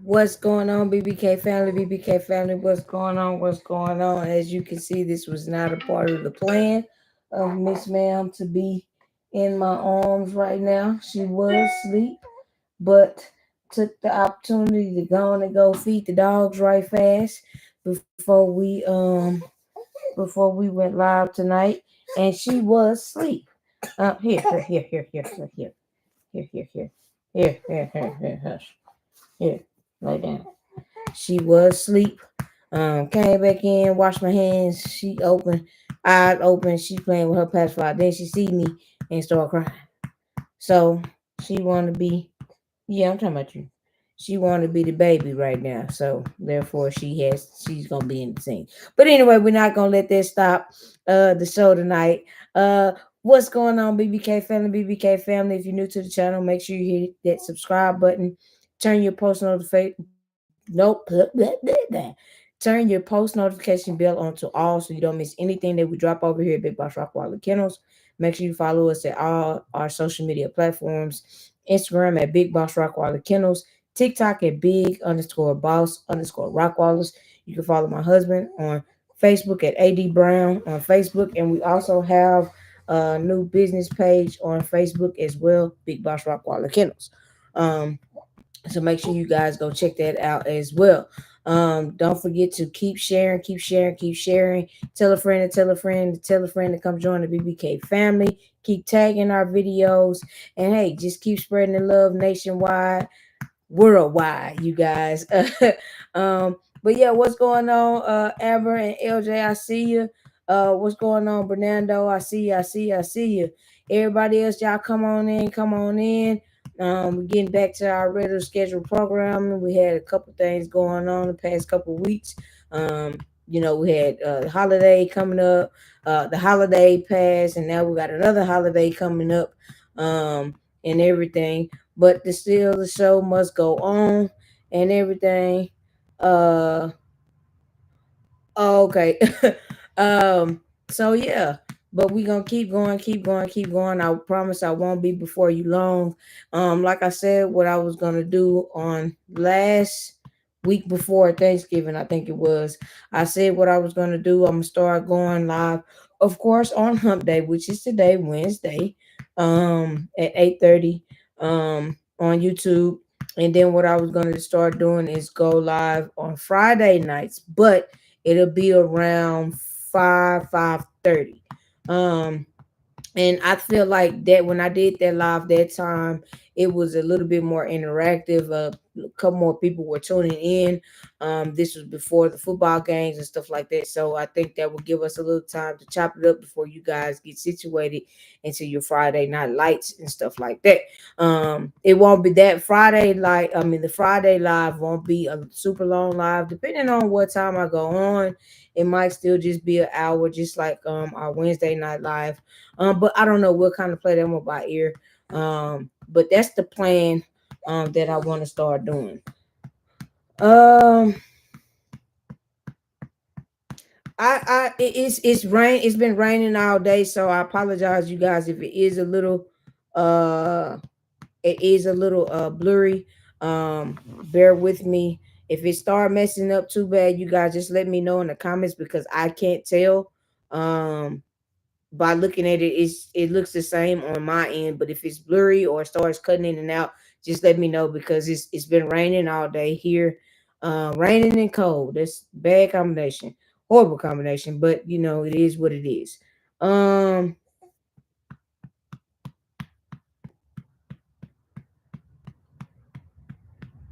What's going on, BBK family? BBK family, what's going on? What's going on? As you can see, this was not a part of the plan of Miss Ma'am to be in my arms right now. She was asleep, but took the opportunity to go on and go feed the dogs right fast before we went live tonight, and she was asleep. Here, hush. Here, lay down. She was asleep. Came back in, washed my hands. She opened, eyes open. She playing with her pacifier. Then she see me and start crying. So she want to be, yeah, I'm talking about you. She want to be the baby right now. So therefore, she's gonna be in the scene. But anyway, we're not gonna let that stop the show tonight. What's going on, BBK family? BBK family, if you're new to the channel, make sure you hit that subscribe button. Turn your post notification. Nope. Turn your post notification bell on to all so you don't miss anything that we drop over here at Big Boss Rock Wallet Kennels. Make sure you follow us at all our social media platforms. Instagram at Big Boss Rock Wallet Kennels. TikTok at Big underscore Boss underscore Rock Wallets. You can follow my husband on Facebook at AD Brown on Facebook. And we also have a new business page on Facebook as well, Big Boss Rock Wallet Kennels. So make sure you guys go check that out as well. Don't forget to keep sharing, keep sharing, keep sharing. Tell a friend to tell a friend to tell a friend to come join the BBK family. Keep tagging our videos. And hey, just keep spreading the love nationwide, worldwide, you guys. But yeah, what's going on? Amber and LJ, I see you. What's going on, Bernardo? I see you, I see you, I see you. Everybody else, y'all come on in, come on in. We're getting back to our regular scheduled programming. We had a couple things going on the past couple weeks. We had the holiday coming up, the holiday passed, and now we got another holiday coming up, and everything. But still, the show must go on and everything. Uh, okay. um, so yeah, but we gonna keep going, keep going, keep going. I promise I won't be before you long. Like I said, what I was gonna do on last week before Thanksgiving, I think it was. I said what I was gonna do. I'm gonna start going live, of course, on Hump Day, which is today, Wednesday, at 8:30, on YouTube. And then what I was gonna start doing is go live on Friday nights, but it'll be around 5:30. Um and I feel like that when I did that live that time, it was a little bit more interactive. A couple more people were tuning in. This was before the football games and stuff like that, so I think that will give us a little time to chop it up before you guys get situated into your Friday night lights and stuff like that. It won't be that Friday like I mean the Friday live won't be a super long live, depending on what time I go on. It might still just be an hour, just like our Wednesday night live. But I don't know what kind of play that one by ear. But that's the plan that I want to start doing. Um it's rain, it's been raining all day, so I apologize you guys if uh it is a little blurry. Bear with me. If it start messing up too bad, you guys just let me know in the comments because I can't tell. By looking at it, it looks the same on my end. But if it's blurry or it starts cutting in and out, just let me know because it's been raining all day here. Raining and cold. That's bad combination. Horrible combination, but it is what it is. Um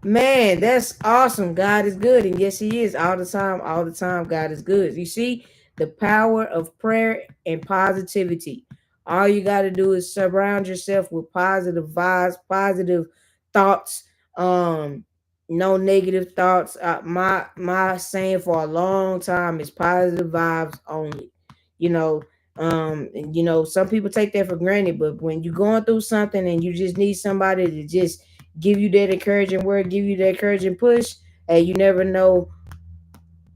Man, that's awesome. God is good. And yes, He is all the time. All the time, God is good. You see the power of prayer and positivity. All you got to do is surround yourself with positive vibes, positive thoughts, um, no negative thoughts. My saying for a long time is positive vibes only. You know, and some people take that for granted, but when you're going through something and you just need somebody to just give you that encouraging word, give you that encouraging push, and you never know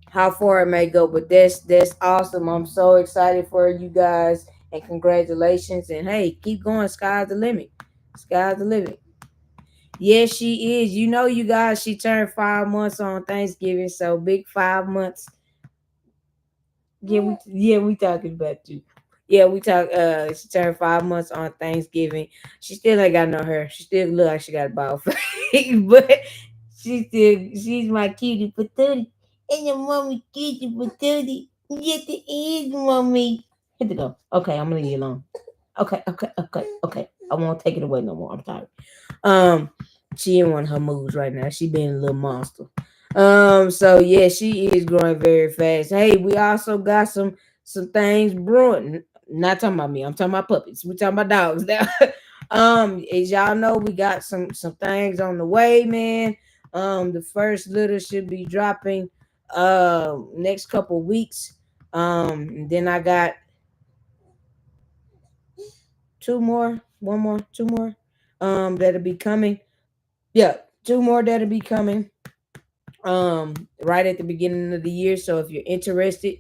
how far it may go. But that's awesome. I'm so excited for you guys and congratulations. And hey, keep going. Sky's the limit. Sky's the limit. Yes, she is. You know, you guys, she turned 5 months on Thanksgiving, so big 5 months. Yeah, we talking about you. Yeah, we talk. She turned 5 months on Thanksgiving. She still ain't got no hair. She still look like she got a bald face, but she's my cutie patootie, and your mommy cutie patootie. Get the egg, mommy. Hit the go. Okay, I'm gonna leave you alone. Okay. I won't take it away no more. I'm tired. Um, she in one of her moves right now. She being a little monster. So yeah, she is growing very fast. Hey, we also got some things brewing. Not talking about me. I'm talking about puppies. We talking about dogs now. As y'all know, we got some things on the way, man. The first litter should be dropping next couple weeks. And then I got two more, one more, two more that'll be coming. Yeah, two more that'll be coming right at the beginning of the year. So if you're interested,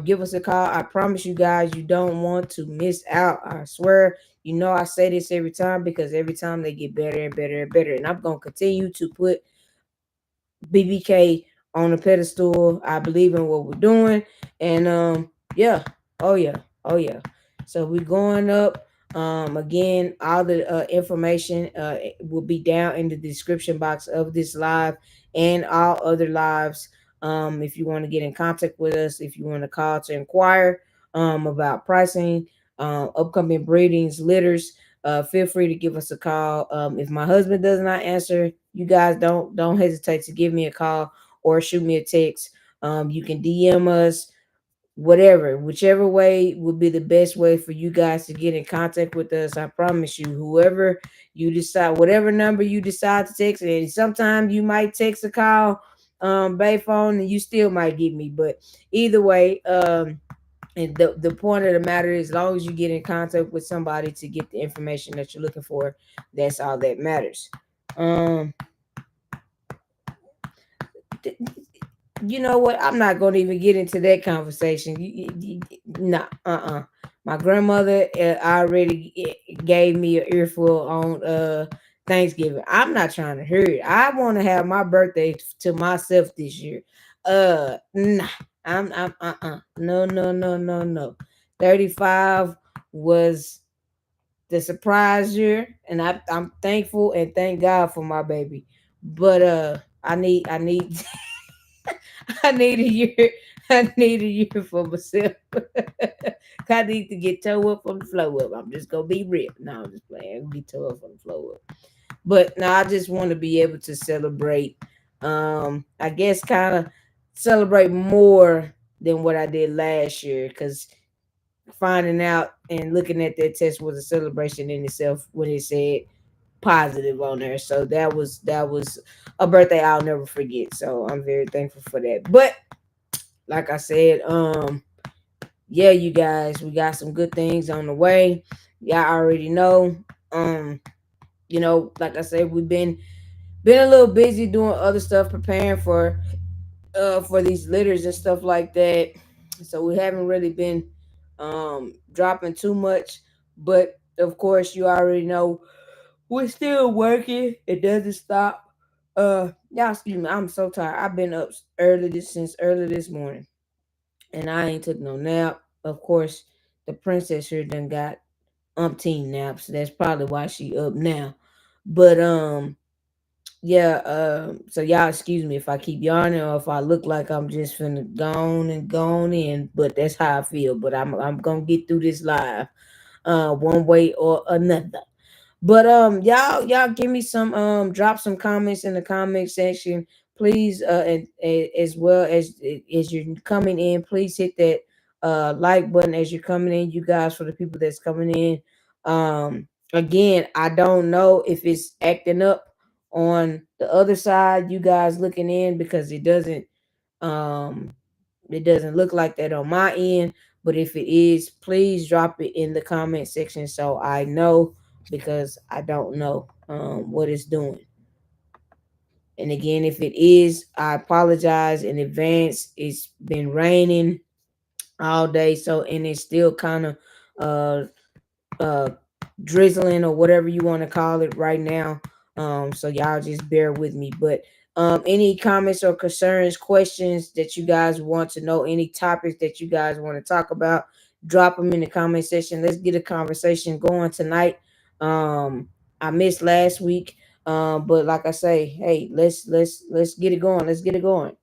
give us a call. I promise you guys, you don't want to miss out. I swear. You know, I say this every time because every time they get better and better and better, and I'm gonna continue to put BBK on the pedestal. I believe in what we're doing, and yeah, oh yeah, oh yeah. So we're going up. Again, all the information will be down in the description box of this live and all other lives. If you want to get in contact with us, if you want to call to inquire about pricing, upcoming breedings, litters, feel free to give us a call. If my husband does not answer, you guys don't hesitate to give me a call or shoot me a text. You can DM us, whatever, whichever way would be the best way for you guys to get in contact with us. I promise you, whoever you decide, whatever number you decide to text, and sometimes you might text a call, by phone, and you still might get me. But either way, and the point of the matter is, as long as you get in contact with somebody to get the information that you're looking for, that's all that matters. Um, th- you know what? I'm not going to even get into that conversation. Nah, My grandmother already gave me an earful on Thanksgiving. I'm not trying to hear it. I want to have my birthday to myself this year. Nah, I'm no. 35 was the surprise year, and I'm thankful and thank God for my baby. But I need I need a year. I need a year for myself. I need to get toe up from the flow up. I'm just gonna be real. No, I'm just playing. I'm gonna get toe up from the flow up. But now I just want to be able to celebrate. I guess kind of celebrate more than what I did last year, because finding out and looking at that test was a celebration in itself when it said positive on there. So that was a birthday I'll never forget. So I'm very thankful for that. But like I said, yeah, you guys, we got some good things on the way. Y'all already know. Um, like I said, we've been a little busy doing other stuff, preparing for these litters and stuff like that. So we haven't really been dropping too much. But of course, you already know we're still working. It doesn't stop. Y'all excuse me. I'm so tired. I've been up since early this morning, and I ain't took no nap. Of course, the princess here done got umpteen naps. That's probably why she up now. But yeah. So y'all excuse me if I keep yarning or if I look like I'm just finna gone in. But that's how I feel. But I'm gonna get through this live, one way or another. But y'all give me some drop some comments in the comment section, please. And as well as you're coming in, please hit that like button as you're coming in, you guys. For the people that's coming in, again, I don't know if it's acting up on the other side, you guys looking in, because um it doesn't look like that on my end. But if it is, please drop it in the comment section so I know, because I don't know what it's doing. And again, if it is, I apologize in advance. It's been raining all day, so, and it's still kind of uh uh drizzling or whatever you want to call it right now. So y'all just bear with me. But any comments or concerns, questions that you guys want to know, any topics that you guys want to talk about, drop them in the comment section. Let's get a conversation going tonight. I missed last week. But like I say, hey, let's get it going. Let's get it going.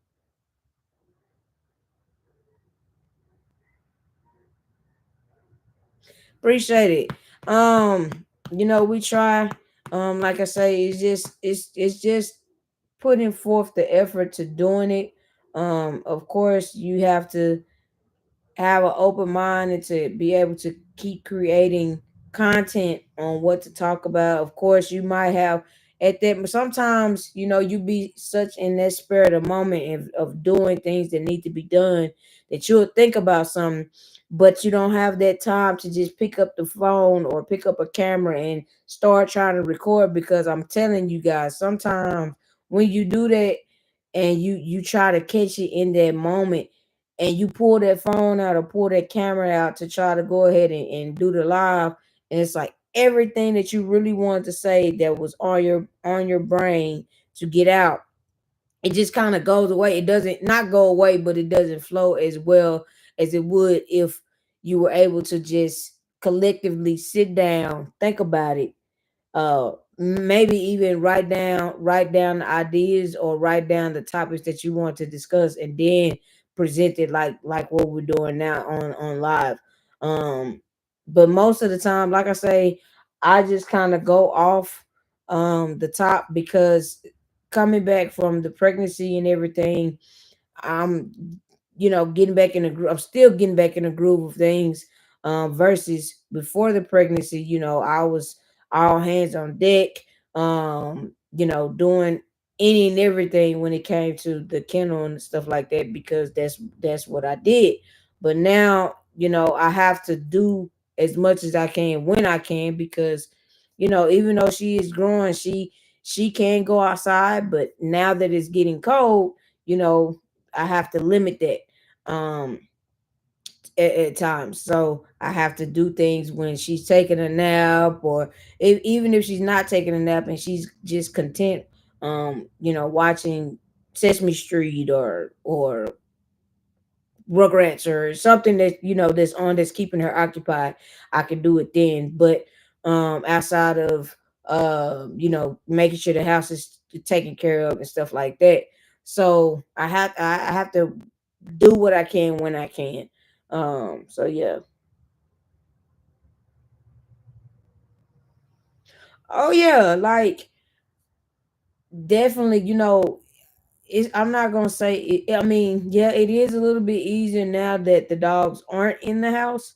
Appreciate it. We try. Like I say, it's just putting forth the effort to doing it. Of course, you have to have an open mind and to be able to keep creating content on what to talk about. Of course, you might have at that sometimes, you be such in that spirit of moment of doing things that need to be done that you'll think about something, but you don't have that time to just pick up the phone or pick up a camera and start trying to record. Because I'm telling you guys, sometimes when you do that and you try to catch it in that moment and you pull that phone out or pull that camera out to try to go ahead and do the live, and it's like everything that you really wanted to say that was on your brain to get out, it just kind of goes away. It doesn't not go away, but it doesn't flow as well as it would if you were able to just collectively sit down, think about it, maybe even write down the ideas or write down the topics that you want to discuss, and then present it like what we're doing now on live. um but most of the time, like I say, I just kind of go off the top, because coming back from the pregnancy and everything, I'm, getting back in the groove. I'm still getting back in the groove of things. Versus before the pregnancy, I was all hands on deck. Doing any and everything when it came to the kennel and stuff like that, because that's what I did. But now, I have to do as much as I can when I can, because, even though she is growing, she can go outside, but now that it's getting cold, you know I have to limit that um at times. So I have to do things when she's taking a nap, or even if she's not taking a nap and she's just content, watching Sesame Street or Rugrats or something that that's on, that's keeping her occupied. I can do it then. But outside of making sure the house is taken care of and stuff like that. So I have to do what I can when I can. So yeah. Oh yeah, like definitely, I'm not gonna say it, I mean, yeah, it is a little bit easier now that the dogs aren't in the house.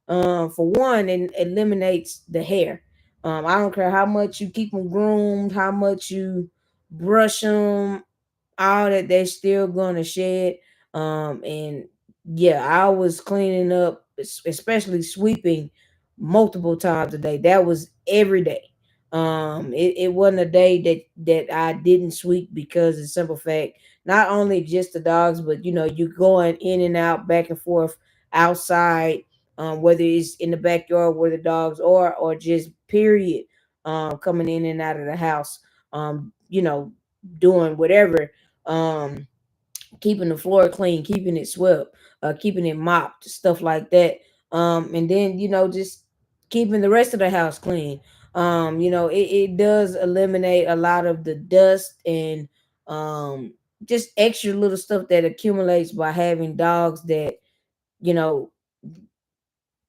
For one, it eliminates the hair. I don't care how much you keep them groomed, how much you brush them, all that, they still gonna shed. And yeah, I was cleaning up, especially sweeping multiple times a day. That was every day. It wasn't a day that I didn't sweep, because of the simple fact, not only just the dogs, but you going in and out, back and forth outside, whether it's in the backyard where the dogs are, or just period, coming in and out of the house, doing whatever, um, keeping the floor clean, keeping it swept, keeping it mopped, stuff like that. And then just keeping the rest of the house clean. It does eliminate a lot of the dust and just extra little stuff that accumulates by having dogs that you know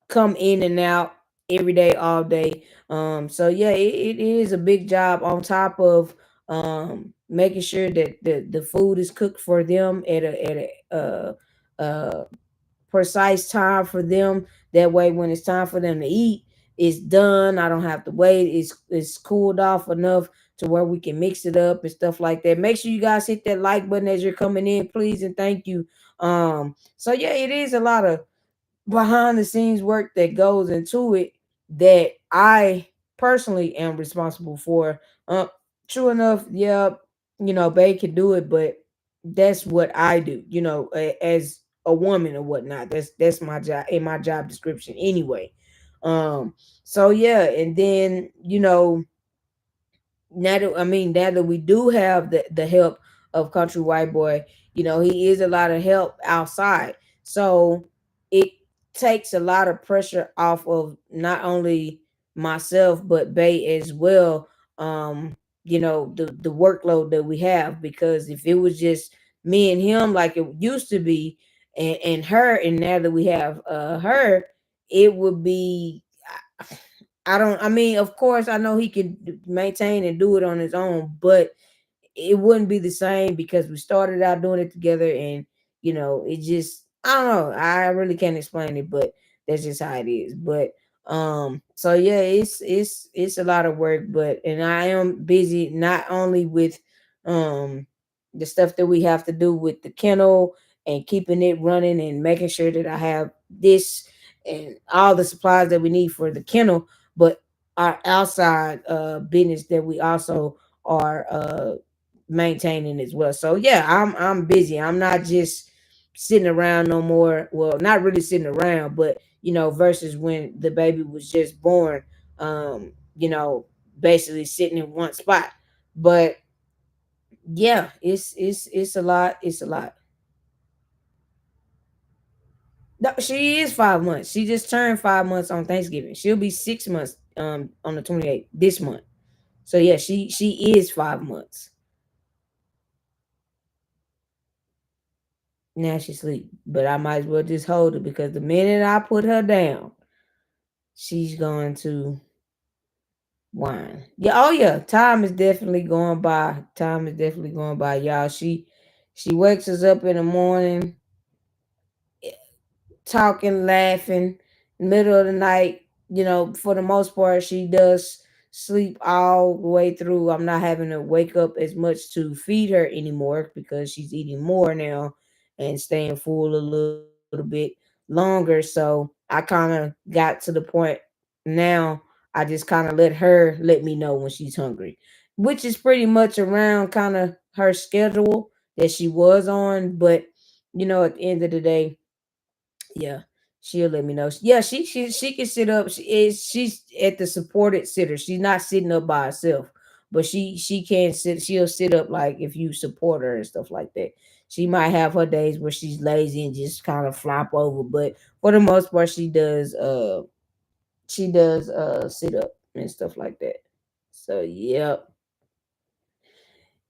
come in and out every day, all day. So yeah, it is a big job, on top of making sure that the food is cooked for them at a precise time for them. That way, when it's time for them to eat, it's done. I don't have to wait. It's cooled off enough to where we can mix it up and stuff like that. Make sure you guys hit that like button as you're coming in, please, and thank you. So yeah, it is a lot of behind the scenes work that goes into it that I personally am responsible for. True enough, yeah, Babe can do it, but that's what I do, as a woman or whatnot. That's my job, in my job description anyway. So yeah, and then now that we do have the help of Country White Boy, he is a lot of help outside. So it takes a lot of pressure off of not only myself but Bay as well. The workload that we have, because if it was just me and him like it used to be, and her, and now that we have her, it would be, I don't. I mean, of course, I know he can maintain and do it on his own, but it wouldn't be the same because we started out doing it together, and it just, I don't know. I really can't explain it, but that's just how it is. But so yeah, it's a lot of work, but and I am busy not only with um the stuff that we have to do with the kennel and keeping it running and making sure that I have this and all the supplies that we need for the kennel, but our outside business that we also are maintaining as well. So yeah, I'm busy. I'm not just sitting around no more. Well, not really sitting around, but versus when the baby was just born, basically sitting in one spot. But yeah, it's a lot. It's a lot. No, she is 5 months. She just turned 5 months on Thanksgiving. She'll be 6 months on the 28th this month. So yeah, she is 5 months. Now she sleep. But I might as well just hold her, because the minute I put her down, she's going to whine. Yeah, oh yeah. Time is definitely going by. Time is definitely going by, y'all. She wakes us up in the morning, talking, laughing, middle of the night. For the most part, she does sleep all the way through. I'm not having to wake up as much to feed her anymore because she's eating more now and staying full a little bit longer. So I kind of got to the point now. I just kind of let her let me know when she's hungry, which is pretty much around kind of her schedule that she was on. But at the end of the day, yeah, she'll let me know. Yeah, she can sit up. She's at the supported sitter. She's not sitting up by herself, but she can sit. She'll sit up like if you support her and stuff like that. She might have her days where she's lazy and just kind of flop over, but for the most part, she does sit up and stuff like that. So yep.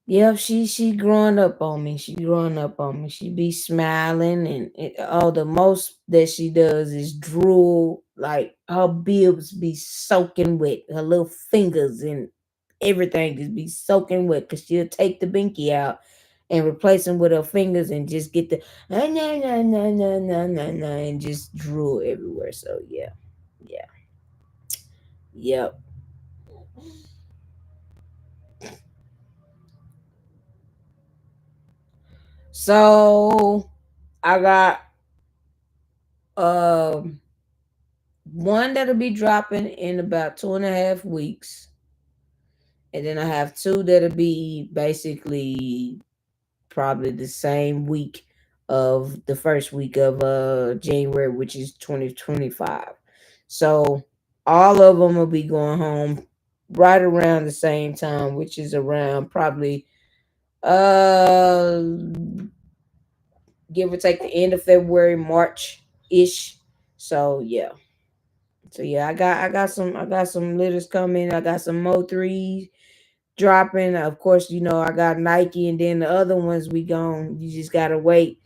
Yep, she growing up on me. She growing up on me. She be smiling, and all the most that she does is drool. Like her bibs be soaking wet. Her little fingers and everything just be soaking wet. Cause she'll take the binky out and replace them with her fingers and just get the na na na na na na na na and just drool everywhere. So yeah, yeah, yep. So I got um one that'll be dropping in about 2.5 weeks, and then I have two that'll be basically probably the same week of the first week of January, which is 2025. So all of them will be going home right around the same time, which is around probably uh give or take the end of February, March ish. So yeah. So yeah, I got some litters coming. I got some Mo threes dropping. Of course, I got Nike, and then the other ones we gon' you just gotta wait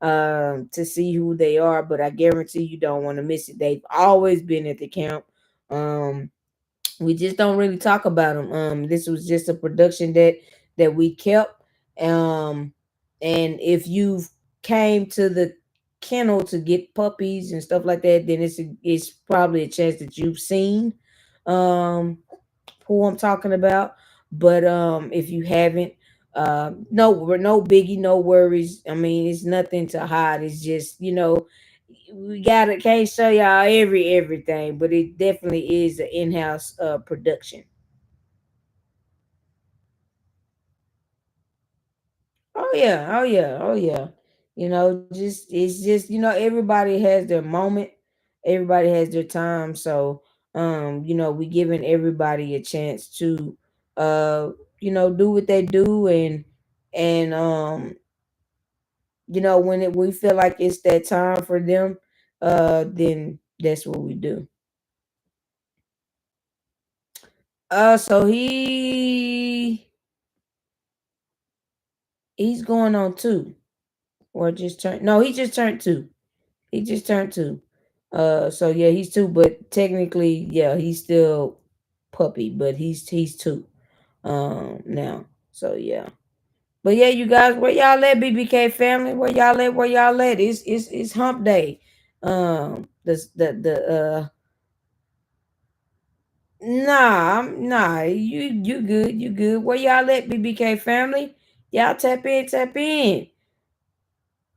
to see who they are. But I guarantee you don't want to miss it. They've always been at the camp. Um we just don't really talk about them. This was just a production that we kept. Um, and if you've came to the kennel to get puppies and stuff like that, then it's probably a chance that you've seen um who I'm talking about. But if you haven't, no biggie, no worries. I mean, it's nothing to hide. It's just we gotta can't show y'all everything, but it definitely is an in-house production. Oh yeah, oh yeah, oh yeah. Just it's just everybody has their moment, everybody has their time. So we giving everybody a chance to uh do what they do, and when we feel like it's that time for them, then that's what we do. So he's going on 2, or just turned. No, he just turned 2. He just turned 2. So yeah, he's 2, but technically, yeah, he's still puppy, but he's 2 now. So yeah. But yeah, you guys, where y'all at, BBK family? Where y'all at? Where y'all at? It's hump day. The Nah, you good, you good. Where y'all at, BBK family? Y'all tap in, tap in.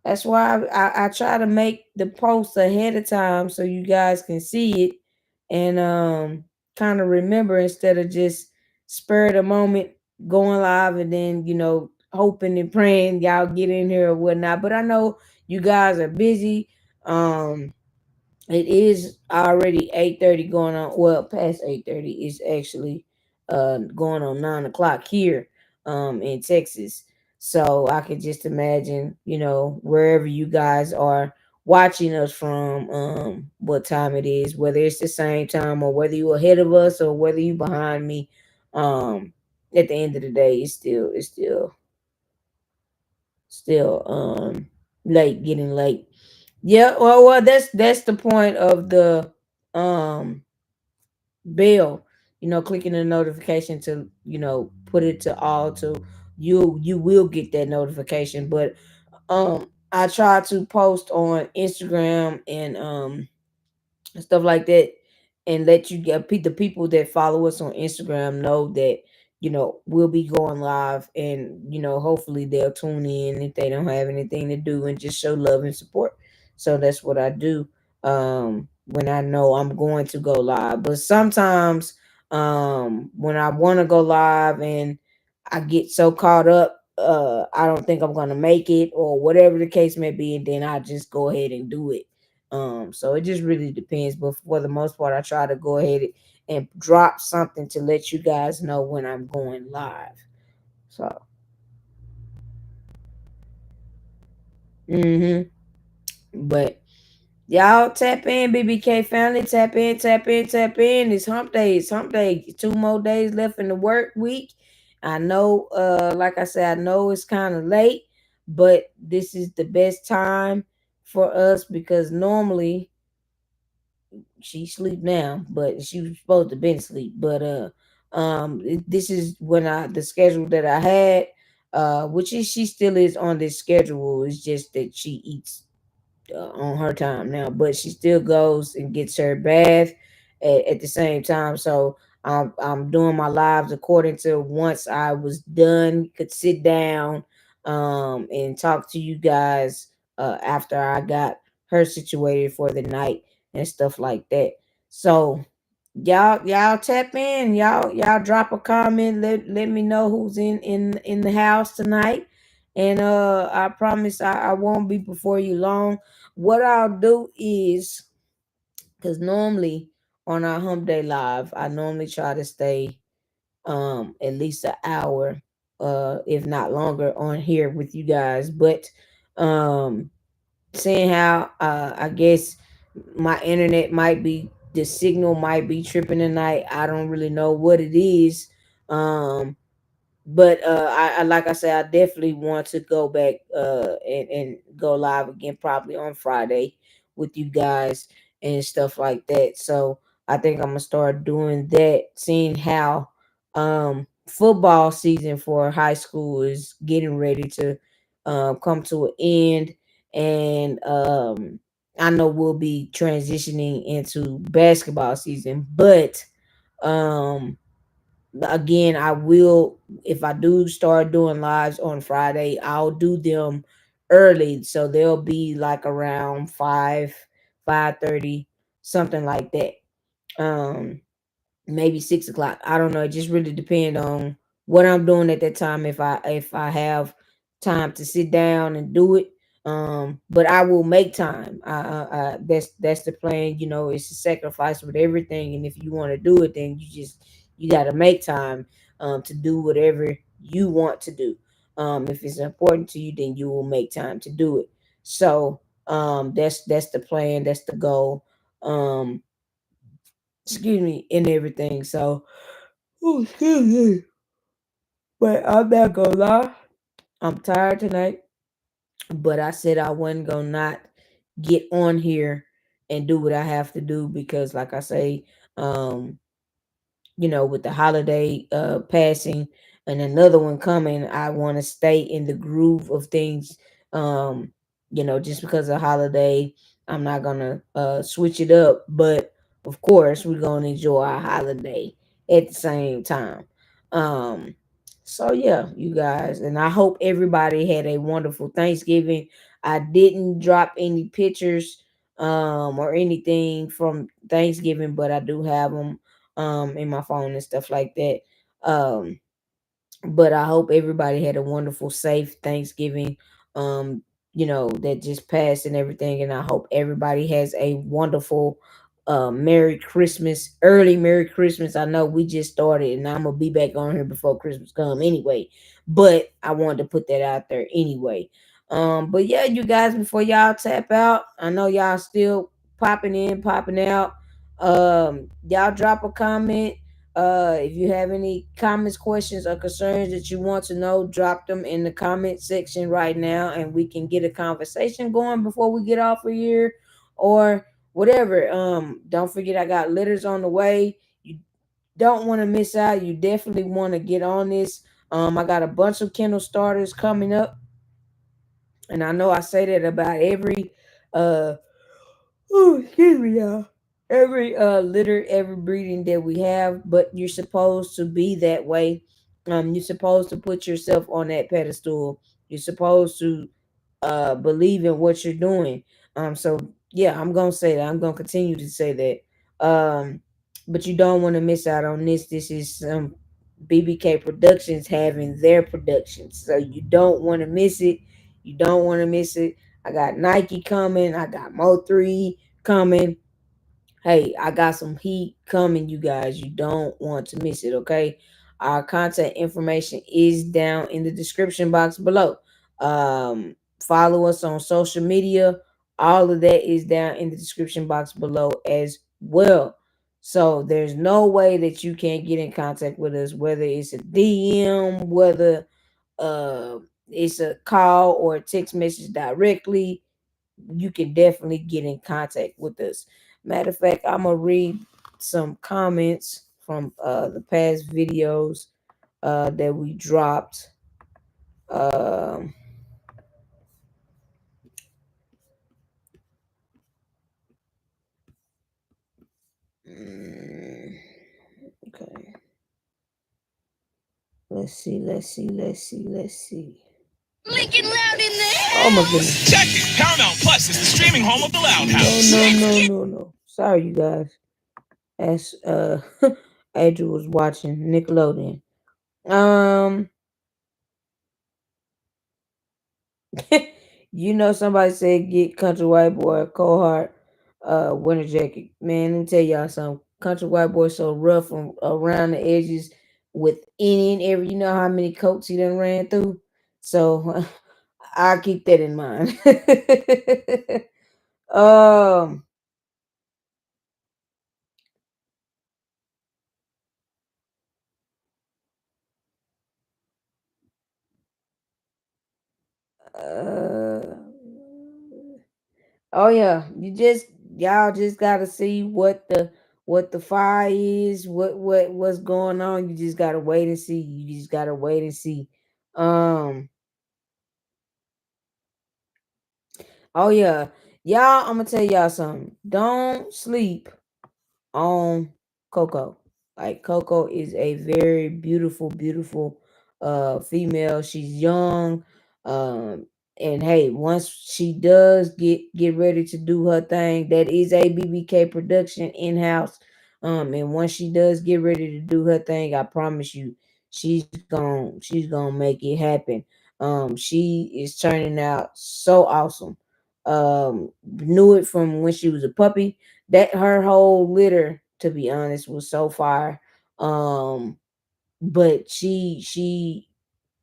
That's why I try to make the post ahead of time so you guys can see it, and kind of remember, instead of just spur of the moment going live, and then hoping and praying y'all get in here or whatnot. But I know you guys are busy. It is already 8:30, going on, well, past 8:30. It's actually going on 9 o'clock here in Texas. So I could just imagine, wherever you guys are watching us from, what time it is, whether it's the same time or whether you ahead of us or whether you behind me. Um at the end of the day, it's still late, getting late. Yeah, well, that's the point of the um bell. Clicking the notification to put it to all, to you will get that notification. But I try to post on Instagram and stuff like that, and let you get the people that follow us on Instagram know that we'll be going live, and hopefully they'll tune in if they don't have anything to do, and just show love and support. So that's what I do when I know I'm going to go live. But sometimes when I want to go live and I get so caught up, I don't think I'm going to make it, or whatever the case may be, and then I just go ahead and do it. So it just really depends, but for the most part, I try to go ahead and drop something to let you guys know when I'm going live. So, mm-hmm. But y'all tap in, BBK family, tap in, tap in, tap in. It's hump day. It's hump day. 2 more days left in the work week. I know, like I said, I know it's kind of late, but this is the best time for us, because normally she sleep now, but she was supposed to been asleep. But this is when the schedule that I had, which is, she still is on this schedule. It's just that she eats on her time now, but she still goes and gets her bath at the same time. So I'm doing my lives according to, once I was done, could sit down and talk to you guys after I got her situated for the night and stuff like that. So y'all tap in, y'all drop a comment, let me know who's in the house tonight, and I promise I won't be before you long. What I'll do is, because normally on our hump day live, I normally try to stay at least an hour, if not longer, on here with you guys. But um seeing how, I guess my internet might be, the signal might be tripping tonight. I don't really know what it is. Um but I, like I said, I definitely want to go back and go live again, probably on Friday, with you guys and stuff like that. So I think I'm gonna start doing that, seeing how football season for high school is getting ready to come to an end, and I know we'll be transitioning into basketball season. But um again, I will, if I do start doing lives on Friday, I'll do them early, so they'll be like around 5:30, something like that. um Maybe 6 o'clock. I don't know. It just really depend on what I'm doing at that time. If I have time to sit down and do it, but I will make time. That's the plan. It's a sacrifice with everything, and if you want to do it, then you just you got to make time to do whatever you want to do. If it's important to you, then you will make time to do it. So that's the plan, that's the goal. Um, excuse me, and everything. So, oh, excuse me, but I'm not gonna lie, I'm tired tonight. But I said I wasn't gonna not get on here and do what I have to do because, like I say, um, with the holiday passing and another one coming, I want to stay in the groove of things. Um, just because of holiday, I'm not gonna switch it up, but of course, we're gonna enjoy our holiday at the same time. Um, so yeah, you guys, and I hope everybody had a wonderful Thanksgiving. I didn't drop any pictures or anything from Thanksgiving, but I do have them in my phone and stuff like that. Um but I hope everybody had a wonderful, safe Thanksgiving. That just passed and everything. And I hope everybody has a wonderful Merry Christmas, early Merry Christmas. I know we just started and I'm gonna be back on here before Christmas come anyway. But I wanted to put that out there anyway. But yeah, you guys, before y'all tap out, I know y'all still popping in, popping out. Y'all drop a comment if you have any comments, questions, or concerns that you want to know, drop them in the comment section right now and we can get a conversation going before we get off of here or whatever. Don't forget I got litters on the way. You don't want to miss out. You definitely want to get on this. I got a bunch of Kindle starters coming up. And I know I say that about every uh oh, excuse me, y'all. Every litter, every breeding that we have, but you're supposed to be that way. You're supposed to put yourself on that pedestal. You're supposed to believe in what you're doing. So yeah, I'm gonna say that. I'm gonna continue to say that. But you don't want to miss out on this. This is BBK Productions having their productions, so you don't want to miss it. You don't want to miss it. I got Nike coming. I got Mo3 coming. Hey, I got some heat coming, you guys. You don't want to miss it, okay? Our contact information is down in the description box below. Follow us on social media. All of that is down in the description box below as well. So there's no way that you can't get in contact with us, whether it's a DM, whether uh it's a call or a text message directly. You can definitely get in contact with us. Matter of fact, I'm gonna read some comments from the past videos that we dropped. Um, mm, okay, let's see. Lincoln Loud in the Oh my house. goodness! Check it. Paramount Plus is the streaming home of the Loud House. No. Sorry, you guys. As Adriel was watching Nickelodeon. Um, somebody said get Country White Boy a Cohart winter jacket. Man, let me tell y'all something. Country White Boy so rough around the edges with any and every. You know how many coats he done ran through. So I'll keep that in mind. um. Uh, Oh yeah, y'all just gotta see what the fire is, what's going on. You just gotta wait and see. You just gotta wait and see. Um. Oh yeah, y'all. I'm gonna tell y'all something. Don't sleep on Coco. Like Coco is a very beautiful, beautiful female. She's young. Um and hey, once she does get ready to do her thing, that is a BBK production in-house. And once she does get ready to do her thing, I promise you she's gonna make it happen. She is turning out so awesome. Knew it from when she was a puppy. That her whole litter, to be honest, was so fire. Um, but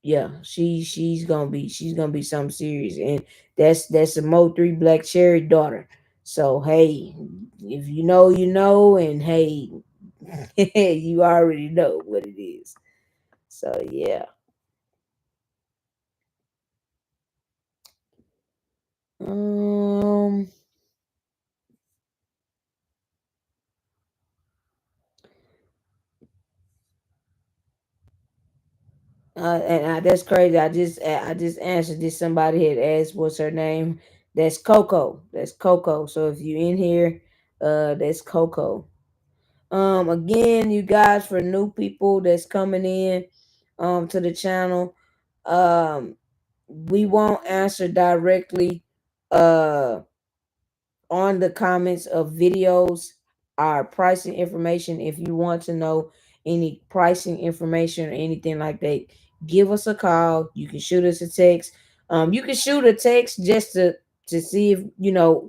yeah, she's gonna be something serious, and that's a Mo3 Black Cherry daughter. So hey, if you know, you know, and hey, you already know what it is. So yeah. Um, that's crazy. I just answered this. Somebody had asked what's her name. That's Coco. That's Coco. So if you in here, that's Coco. Again, you guys, for new people that's coming in to the channel, um we won't answer directly uh on the comments of videos our pricing information. If you want to know any pricing information or anything like that, give us a call. You can shoot us a text. You can shoot a text just to see if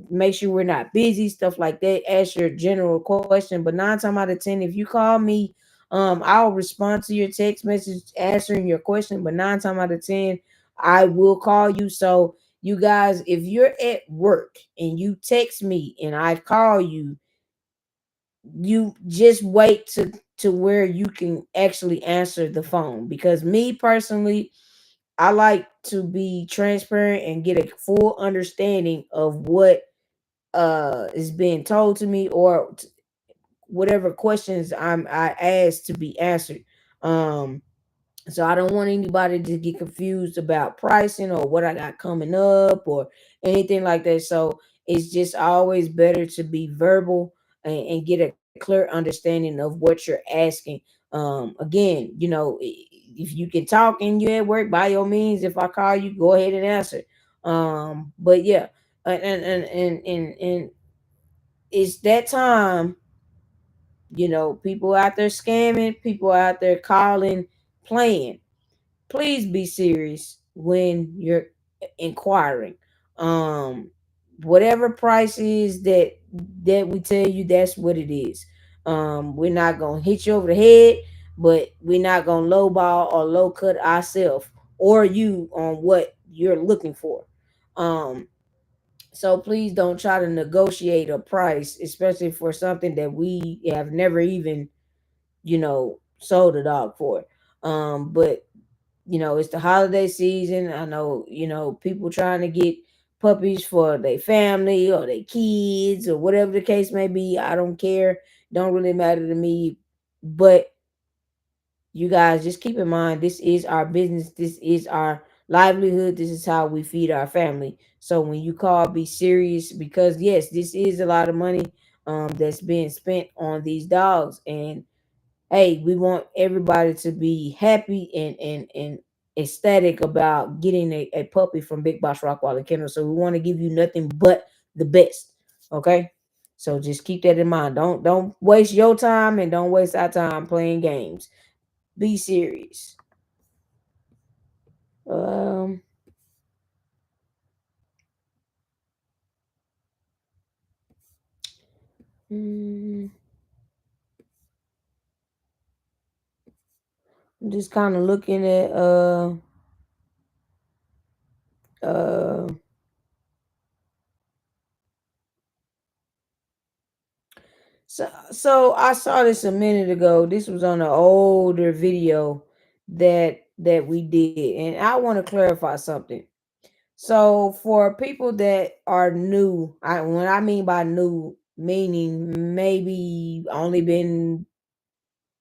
make sure we're not busy, stuff like that. Ask your general question, but 9 times out of 10, if you call me, I'll respond to your text message answering your question. But 9 times out of 10, I will call you. So you guys, if you're at work and you text me and I call you, you just wait to where you can actually answer the phone. Because me personally, I like to be transparent and get a full understanding of what is being told to me, or whatever questions I asked to be answered. So I don't want anybody to get confused about pricing or what I got coming up or anything like that. So it's just always better to be verbal and get a clear understanding of what you're asking. Again, if you can talk and you're at work, by all means, if I call you, go ahead and answer. But yeah, and it's that time. People out there scamming, people out there calling, playing. Please be serious when you're inquiring. Um, Whatever price is that we tell you, that's what it is. We're not gonna hit you over the head, but we're not gonna lowball or low cut ourselves or you on what you're looking for. Um, so please don't try to negotiate a price, especially for something that we have never even, sold a dog for. But it's the holiday season. I know, people trying to get puppies for their family or their kids or whatever the case may be. I don't care. Don't really matter to me. But you guys, just keep in mind, this is our business. This is our livelihood. This is how we feed our family. So when you call, be serious, because yes, this is a lot of money that's being spent on these dogs. And hey, we want everybody to be happy and ecstatic about getting a puppy from Big Boss Rockwaller Kennel. So we want to give you nothing but the best. Okay. So just keep that in mind. Don't waste your time and don't waste our time playing games. Be serious. Um, mm, I'm just kind of looking at uh so I saw this a minute ago. This was on an older video that we did, and I want to clarify something. So for people that are new, when I mean by new, meaning maybe only been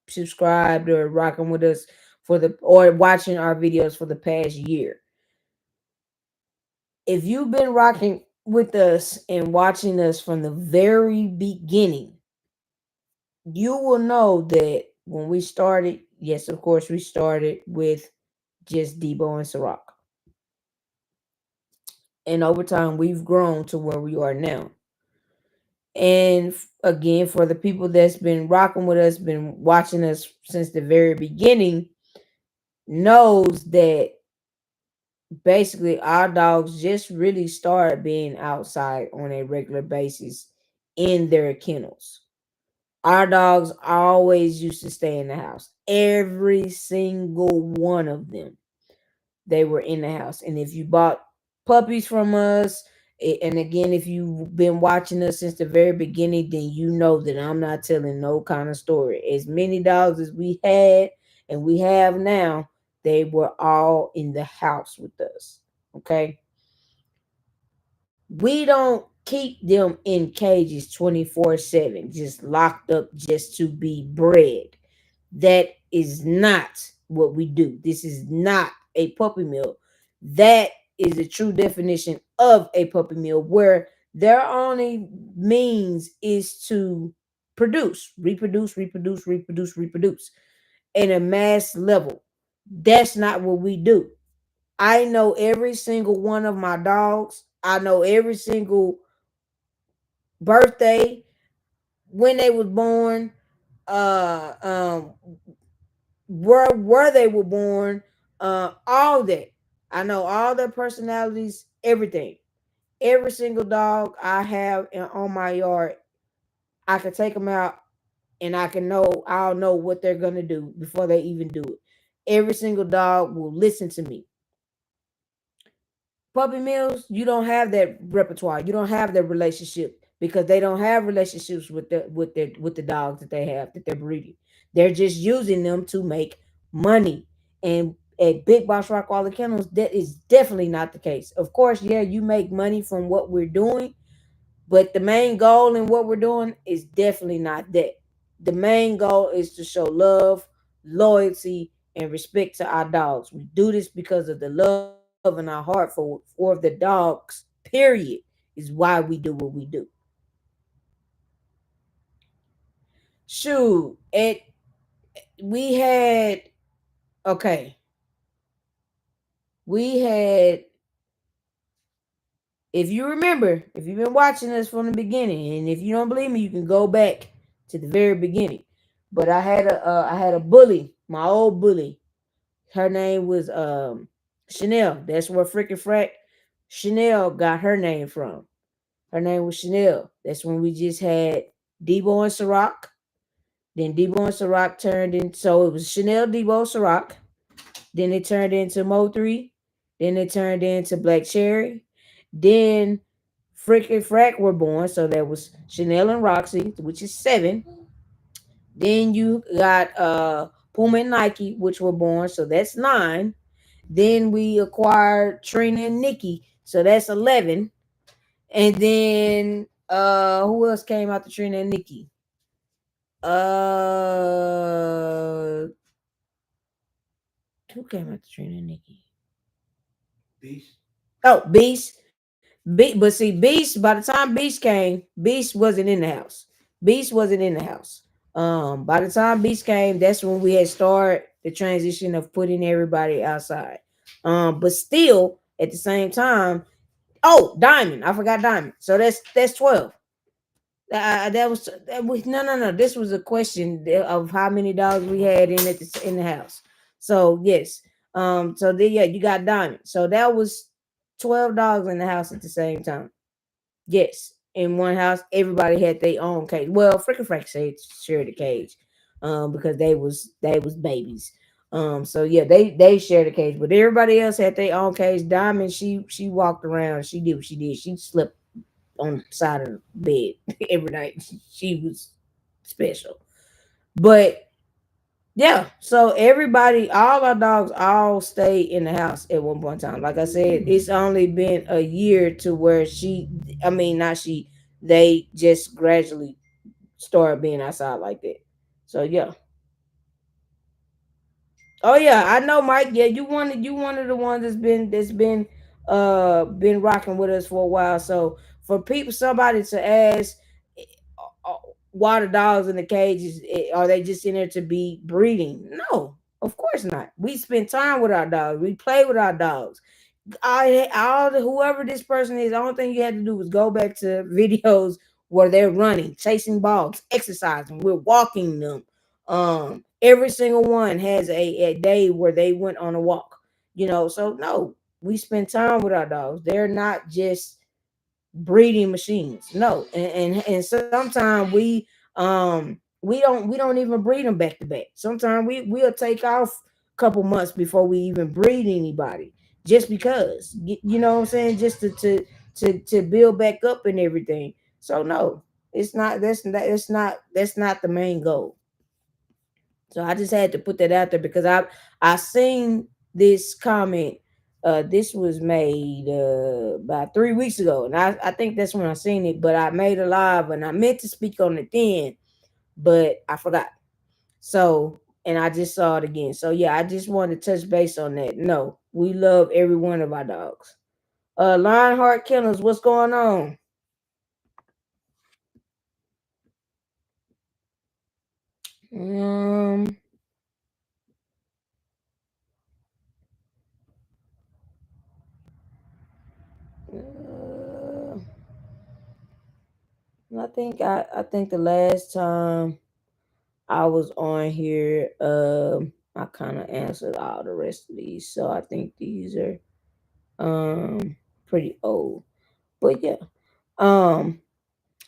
subscribed or rocking with us or watching our videos for the past year. If you've been rocking with us and watching us from the very beginning, you will know that when we started, yes, of course, we started with just Debo and Ciroc. And over time, we've grown to where we are now. And again, for the people that's been rocking with us, been watching us since the very beginning, knows that basically our dogs just really start being outside on a regular basis in their kennels. Our dogs always used to stay in the house. Every single one of them, they were in the house. And if you bought puppies from us, and again, if you've been watching us since the very beginning, then you know that I'm not telling no kind of story. As many dogs as we had and we have now, they were all in the house with us. Okay. We don't keep them in cages 24/7, just locked up just to be bred. That is not what we do. This is not a puppy mill. That is the true definition of a puppy mill, where their only means is to produce, reproduce, reproduce, reproduce, reproduce in a mass level. That's not what we do. I know every single one of my dogs. I know every single birthday, when they was born, uh um where they were born, all that. I know all their personalities, everything. Every single dog I have on my yard, I can take them out and I'll know what they're gonna do before they even do it. Every single dog will listen to me. Puppy mills, you don't have that repertoire. You don't have that relationship because they don't have relationships with the dogs that they have that they're breeding. They're just using them to make money. And at Big Boss Rockwaller Kennels, that is definitely not the case. Of course, yeah, you make money from what we're doing, but the main goal in what we're doing is definitely not that. The main goal is to show love, loyalty, and respect to our dogs. We do this because of the love in our heart for the dogs, period, is why we do what we do. Shoot, we had okay, we had if you remember, if you've been watching us from the beginning, and if you don't believe me, you can go back to the very beginning. But I had a bully, my old bully. Her name was Chanel. That's where freaking frack Chanel got her name from. Her name was Chanel. That's when we just had Debo and Ciroc. Then Debo and Ciroc turned in, so it was Chanel, Debo, Ciroc. Then it turned into Mo3. Then it turned into Black Cherry. Then Frick and Frack were born, so that was Chanel and Roxy, which is 7. Then you got Puma and Nike, which were born, so that's 9. Then we acquired Trina and Nikki, so that's 11. And then who else came out to Trina and Nikki? Uh who came out to Trina and Nikki? Beast. Oh, Beast. But see, Beast, by the time Beast came, Beast wasn't in the house. Beast wasn't in the house. By the time Beast came, that's when we had started the transition of putting everybody outside. But still, at the same time, oh, Diamond, I forgot Diamond. So that's 12. No. This was a question of how many dogs we had in the house. So yes, so then yeah, you got Diamond. So that was 12 dogs in the house at the same time. Yes, in one house, everybody had their own cage. Well, Frickin' Frank said shared the cage, because they was babies. So yeah, they shared the cage, but everybody else had their own cage. Diamond, she walked around. She did what she did. She slept on the side of the bed every night. She was special. But yeah, so everybody, all our dogs all stayed in the house at one point in time. Like I said, it's only been a year to where I mean, not she, they just gradually started being outside like that. So yeah. Oh yeah, I know, Mike. Yeah, you one of the ones that's been rocking with us for a while. So for people, somebody to ask, why the dogs in the cages, are they just in there to be breeding? No, of course not. We spend time with our dogs. We play with our dogs. Whoever this person is, the only thing you had to do was go back to videos where they're running, chasing balls, exercising. We're walking them. Every single one has a day where they went on a walk. So no, we spend time with our dogs. They're not just breeding machines. No, and sometimes we we don't even breed them back to back. Sometimes we'll take off a couple months before we even breed anybody, just because you know what I'm saying, just to build back up and everything. So no, it's not. That's not the main goal. So I just had to put that out there because I seen this comment. This was made about 3 weeks ago, and I think that's when I seen it. But I made a live, and I meant to speak on it then, but I forgot. So, and I just saw it again. So yeah, I just wanted to touch base on that. No, we love every one of our dogs. Lionheart Killers, what's going on? Um, uh, I think the last time I was on here, I kind of answered all the rest of these, so I think these are pretty old. But yeah, um,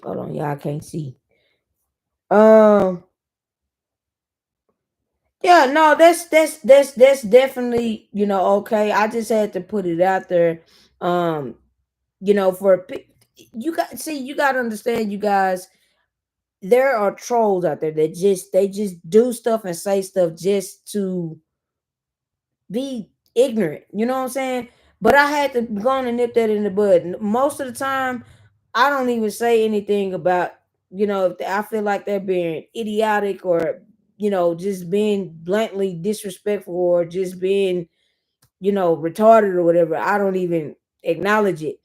hold on, y'all can't see. Um, yeah, no, that's definitely okay. I just had to put it out there. Um, you got see, you got to understand, you guys. There are trolls out there that just do stuff and say stuff just to be ignorant. You know what I'm saying? But I had to go on and nip that in the bud. Most of the time, I don't even say anything about if I feel like they're being idiotic or just being bluntly disrespectful or just being retarded or whatever. I don't even acknowledge it.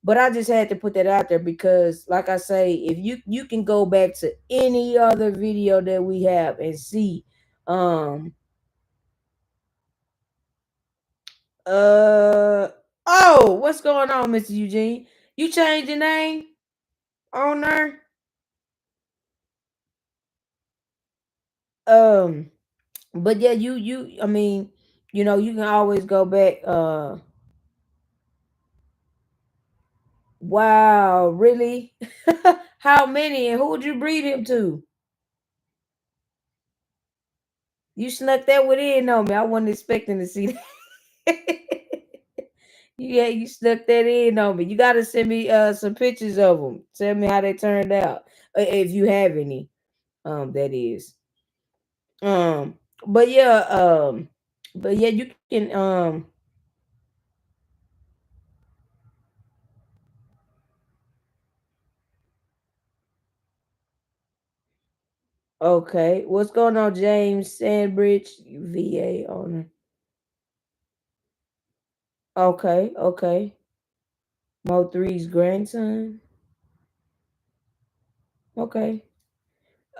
But I just had to put that out there because, like I say, if you can go back to any other video that we have and see, um, Uh oh, what's going on, Mr. Eugene? You changed your name on there? Um, but yeah, you I mean, you can always go back. Wow, really? How many and who would you breed him to? You snuck that one in on me. I wasn't expecting to see that. Yeah, you snuck that in on me. You gotta send me some pictures of them. Tell me how they turned out. If you have any. That is. Um, but yeah, you can okay. What's going on, James Sandbridge, VA owner? Okay, okay. Mo three's grandson. Okay.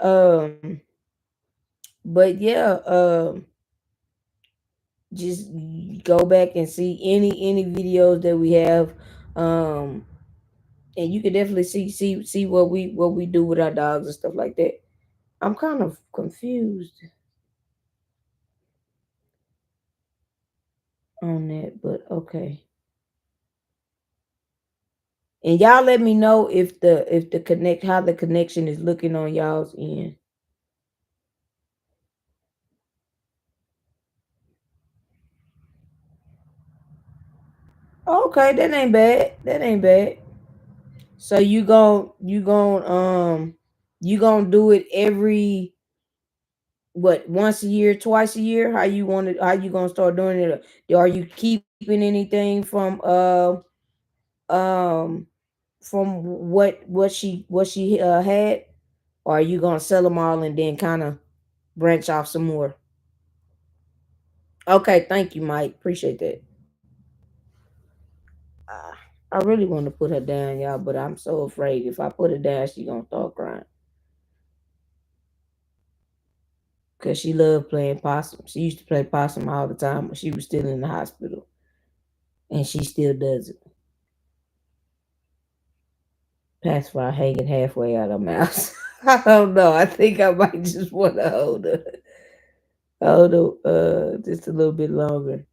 Um, but yeah, just go back and see any videos that we have. Um, and you can definitely see what we do with our dogs and stuff like that. I'm kind of confused on that, but okay. And y'all let me know if the connect how the connection is looking on y'all's end. Okay, that ain't bad. That ain't bad. So you gon' do it every what once a year, twice a year? How you gonna start doing it? Are you keeping anything um from what she had? Or are you gonna sell them all and then kind of branch off some more? Okay, thank you, Mike. Appreciate that. Ah, I really want to put her down, y'all, but I'm so afraid if I put her down, she gonna start crying. Cause she loved playing possum. She used to play possum all the time when she was still in the hospital, and she still does it. Pacifier hanging halfway out her mouth. I don't know. I think I might just want to hold her, just a little bit longer.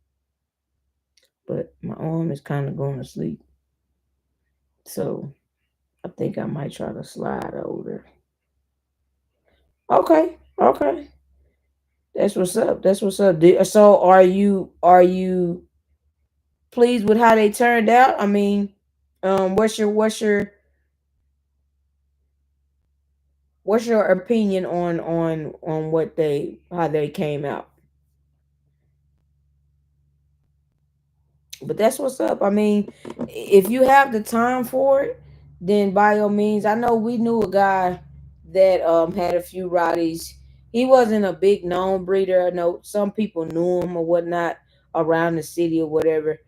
But my arm is kind of going to sleep, so I think I might try to slide over. Okay. Okay. That's what's up. That's what's up. So are you pleased with how they turned out? I mean, what's your opinion on what they how they came out? But that's what's up. I mean, if you have the time for it, then by all means. I know we knew a guy that had a few rotties. He wasn't a big known breeder. I know some people knew him or whatnot around the city or whatever.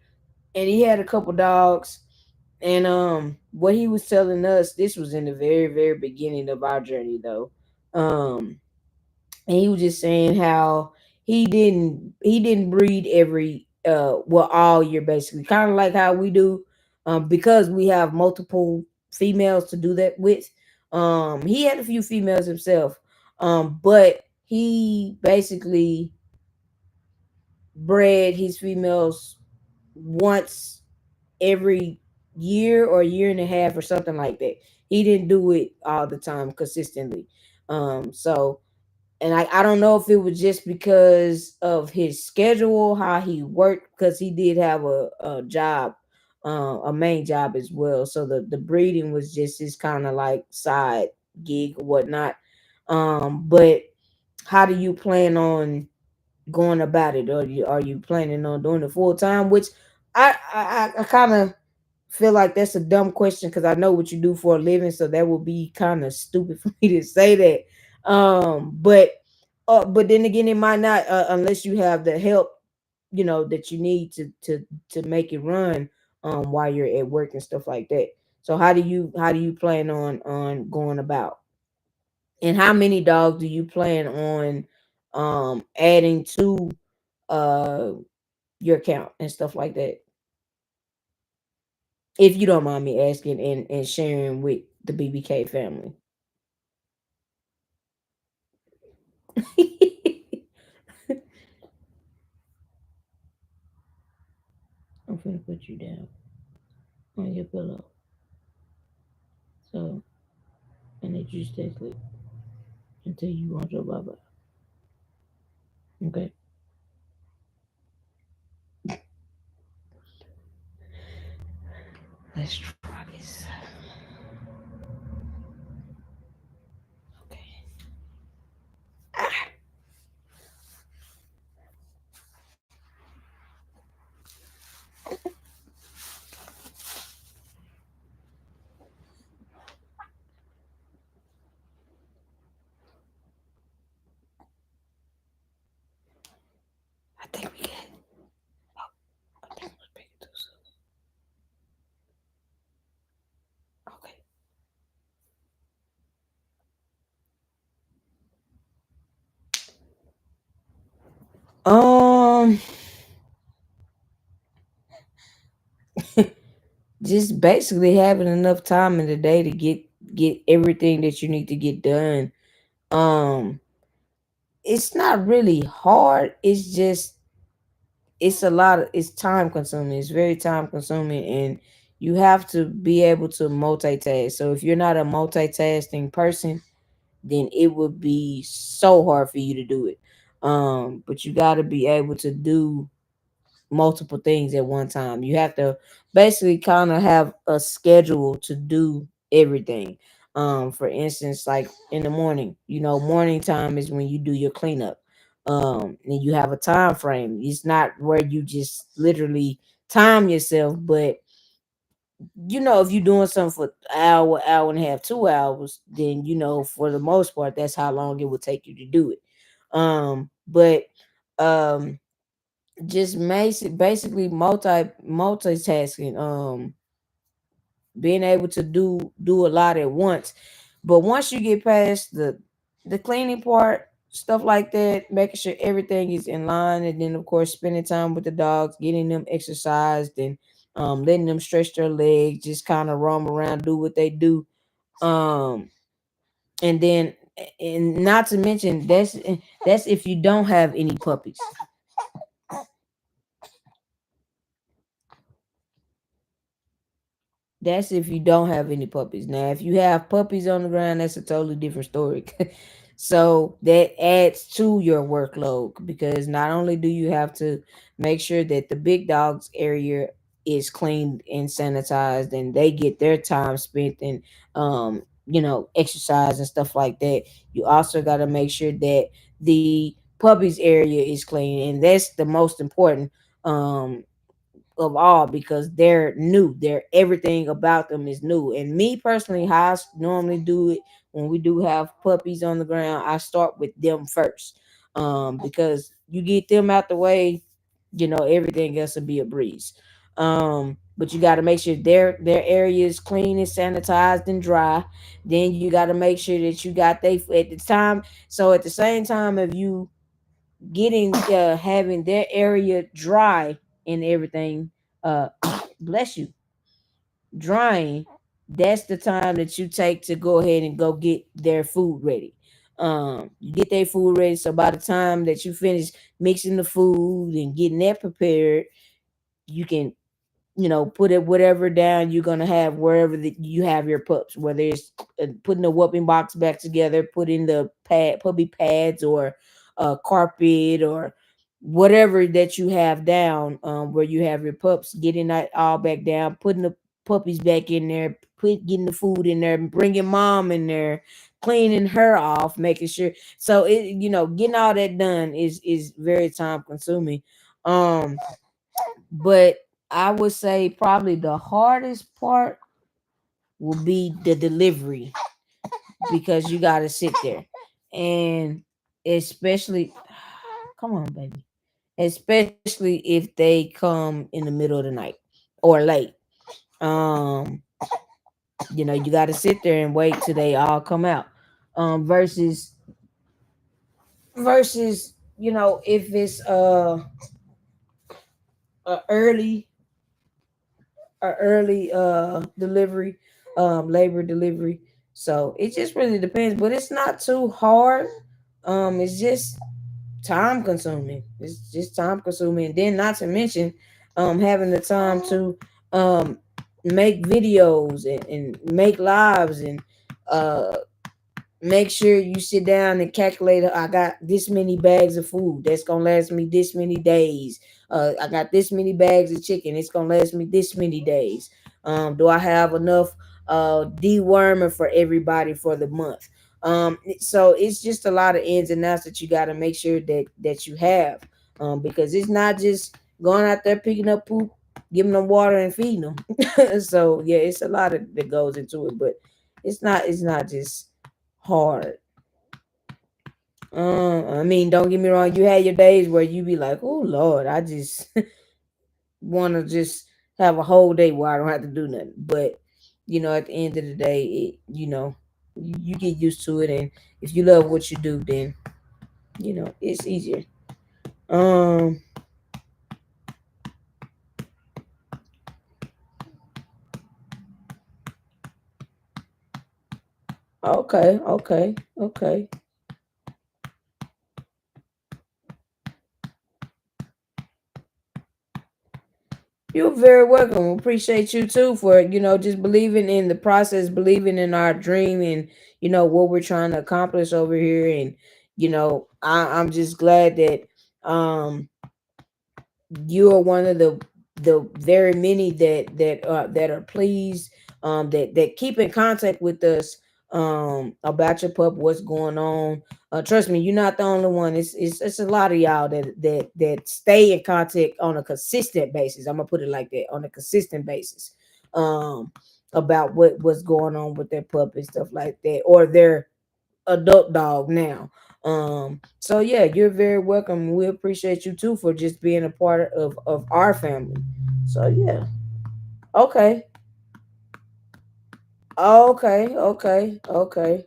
And he had a couple dogs. And what he was telling us, this was in the very, very beginning of our journey though. Um and he was just saying how he didn't breed every well all year, basically kind of like how we do, because we have multiple females to do that with. He had a few females himself, but he basically bred his females once every year or year and a half or something like that. He didn't do it all the time consistently. So and I don't know if it was just because of his schedule, how he worked, because he did have a job, a main job as well. So the breeding was just his kind of like side gig or whatnot. But how do you plan on going about it? Or are you planning on doing it full time? Which I kind of feel like that's a dumb question because I know what you do for a living, so that would be kind of stupid for me to say that. But then again, it might not, unless you have the help, that you need to make it run while you're at work and stuff like that. So how do you plan on going about? And how many dogs do you plan on adding to uh your count and stuff like that? If you don't mind me asking and sharing with the BBK family. I'm gonna put you down on your pillow. So I need you to stay asleep until you want your baba. Okay. Let's try this. Okay. Ah, I think we got. I think we're speaking too soon. Okay. Um, just basically having enough time in the day to get everything that you need to get done. Um, it's not really hard. It's time consuming. It's very time consuming, and you have to be able to multitask. So if you're not a multitasking person, then it would be so hard for you to do it. But you got to be able to do multiple things at one time. You have to basically kind of have a schedule to do everything. For instance, like in the morning, morning time is when you do your cleanup. And you have a time frame. It's not where you just literally time yourself, but if you're doing something for an hour, hour and a half, 2 hours, then for the most part, that's how long it would take you to do it. But um just basically multitasking, being able to do a lot at once. But once you get past the cleaning part, stuff like that, making sure everything is in line, and then of course spending time with the dogs, getting them exercised, and letting them stretch their legs, just kind of roam around, do what they do. um and then, and not to mention, that's if you don't have any puppies. That's if you don't have any puppies. Now, if you have puppies on the ground, that's a totally different story. So that adds to your workload because not only do you have to make sure that the big dogs area is cleaned and sanitized and they get their time spent and exercise and stuff like that. You also got to make sure that the puppies area is clean, and that's the most important. Um, of all because they're new. They're everything about them is new. And me personally, how normally do it when we do have puppies on the ground, I start with them first. Because you get them out the way, everything else will be a breeze. But you got to make sure their area is clean and sanitized and dry. Then you got to make sure that you got they at the time. So at the same time, if you getting having their area dry and everything, uh bless you, drying, that's the time that you take to go ahead and go get their food ready. You get their food ready, so by the time that you finish mixing the food and getting that prepared, you can put it whatever down you're gonna have wherever you have your pups, whether it's putting the whooping box back together, putting the puppy pads or carpet or whatever that you have down, where you have your pups, getting that all back down, putting the puppies back in there, getting the food in there, bringing mom in there, cleaning her off, making sure. So getting all that done is very time consuming. But I would say probably the hardest part will be the delivery because you got to sit there. And especially, come on, baby. Especially if they come in the middle of the night or late. Um, you got to sit there and wait till they all come out. Versus, if it's a early delivery, labor delivery. So it just really depends, but it's not too hard. It's just time consuming. It's just time consuming. And then not to mention having the time to um make videos and make lives and uh make sure you sit down and calculate, I got this many bags of food that's gonna last me this many days. I got this many bags of chicken, it's gonna last me this many days. Do I have enough deworming for everybody for the month? So it's just a lot of ins and outs that you got to make sure that you have, because it's not just going out there picking up poop, giving them water and feeding them. So yeah, it's a lot that goes into it, but it's not just hard. I mean, don't get me wrong. You had your days where you be like, "Oh Lord, I just want to just have a whole day where I don't have to do nothing." But at the end of the day, you get used to it, and if you love what you do, then it's easier. Um. Okay. Okay. Okay. You're very welcome. Appreciate you too for just believing in the process, believing in our dream, and what we're trying to accomplish over here. And I'm just glad that um you are one of the very many that are pleased, that keep in contact with us about your pup, what's going on. Trust me, you're not the only one. It's a lot of y'all that stay in contact on a consistent basis. I'm gonna put it like that, on a consistent basis, um about what's going on with their pup and stuff like that, or their adult dog now. So yeah, you're very welcome. We appreciate you too for just being a part of our family. So yeah. Okay. Okay. Okay. Okay.